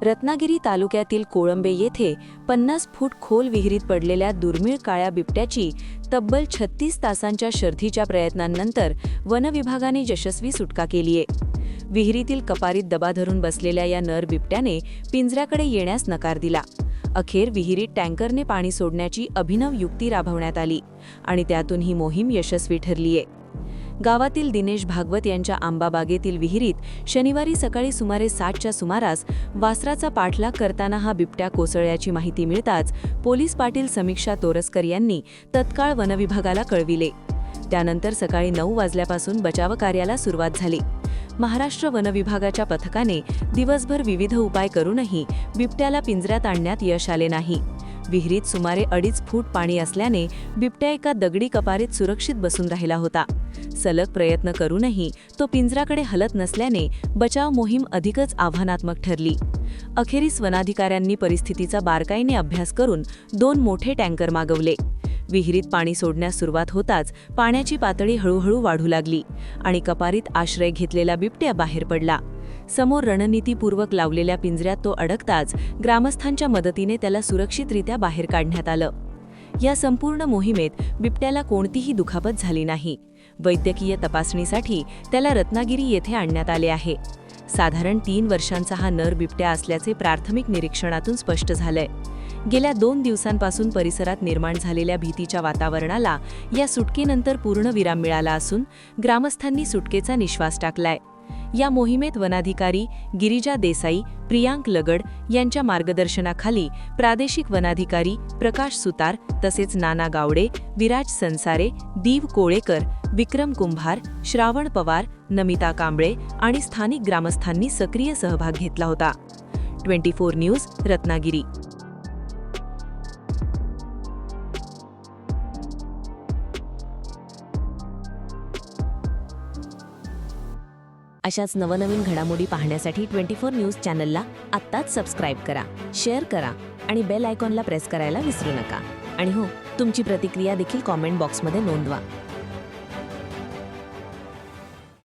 रत्नागिरी तालुक्यातील कोळंबे येथे 50 फूट खोल विहिरीत पडलेल्या दुर्मिळ काळ्या बिबट्याची तब्बल 36 तासांच्या शर्थीच्या प्रयत्नांनंतर वनविभागाने यशस्वी सुटका केलीये। विहिरीतील कपारीत दबा धरून बसलेल्या या नर बिबट्याने पिंजऱ्याकडे येण्यास नकार दिला। अखेर विहिरीत टँकरने पाणी सोडण्याची अभिनव युक्ती राबवण्यात आली आणि त्यातून ही मोहीम यशस्वी ठरलीये। गावातील दिनेश भागवत यांच्या आंबाबागेतील विहिरीत शनिवारी सकाळी सुमारे 7च्या सुमारास वासराचा पाठलाग करताना हा बिबट्या कोसळल्याची माहिती मिळताच पोलीस पाटील समीक्षा तोरसकर यांनी तत्काळ वनविभागाला कळविले। त्यानंतर सकाळी 9 वाजल्यापासून बचाव कार्याला सुरुवात झाली। महाराष्ट्र वनविभागाच्या पथकाने दिवसभर विविध उपाय करूनही बिबट्याला पिंजऱ्यात आणण्यात यश आले नाही। विहिरीत सुमारे 2.5 फूट पाणी असल्याने बिबट्या एका दगडी कपारीत सुरक्षित बसून राहिला होता। सलग प्रयत्न करूनही तो पिंजऱ्याकडे हलत नसल्याने बचाव मोहीम अधिकच आव्हानात्मक ठरली। अखेरीस वनाधिकाऱ्यांनी परिस्थितीचा बारकाईने अभ्यास करून 2 मोठे टँकर मागवले। विहिरीत पाणी सोडण्यास सुरुवात होताच पाण्याची पातळी हळूहळू वाढू लागली आणि कपारीत आश्रय घेतलेला बिबट्या बाहेर पडला। समोर रणनीतीपूर्वक लावलेल्या पिंजऱ्यात तो अडकताच ग्रामस्थांच्या मदतीने त्याला सुरक्षितरित्या बाहेर काढण्यात आलं। या संपूर्ण मोहिमेत बिबट्याला कोणतीही दुखापत झाली नाही। वैद्यकीय तपासणीसाठी त्याला रत्नागिरी येथे आणण्यात आले आहे। साधारण 3 वर्षांचा हा नर बिबट्या असल्याचे प्राथमिक निरीक्षणातून स्पष्ट झालंय। गेल्या 2 दिवसांपासून परिसरात निर्माण झालेल्या भीतीच्या वातावरणाला या सुटकेनंतर पूर्ण विराम मिळाला असून ग्रामस्थांनी सुटकेचा निश्वास टाकलाय। या मोहिमेत वनाधिकारी गिरिजा देसाई, प्रियांक लगड यांच्या मार्गदर्शनाखाली प्रादेशिक वनाधिकारी प्रकाश सुतार तसेच नाना गावडे, विराज संसारे, दीव कोळेकर, विक्रम कुंभार, श्रावण पवार, नमिता कांबळे आणि स्थानिक ग्रामस्थांनी सक्रिय सहभाग घेतला होता। 24 न्यूज, रत्नागिरी। अशाच नवनवीन घडामोडी पाहण्यासाठी 24 न्यूज चॅनलला आत्ताच सबस्क्राईब करा, शेअर करा आणि बेल आयकॉनला प्रेस करायला विसरू नका। आणि हो, तुमची प्रतिक्रिया देखील कॉमेंट बॉक्समध्ये नोंदवा।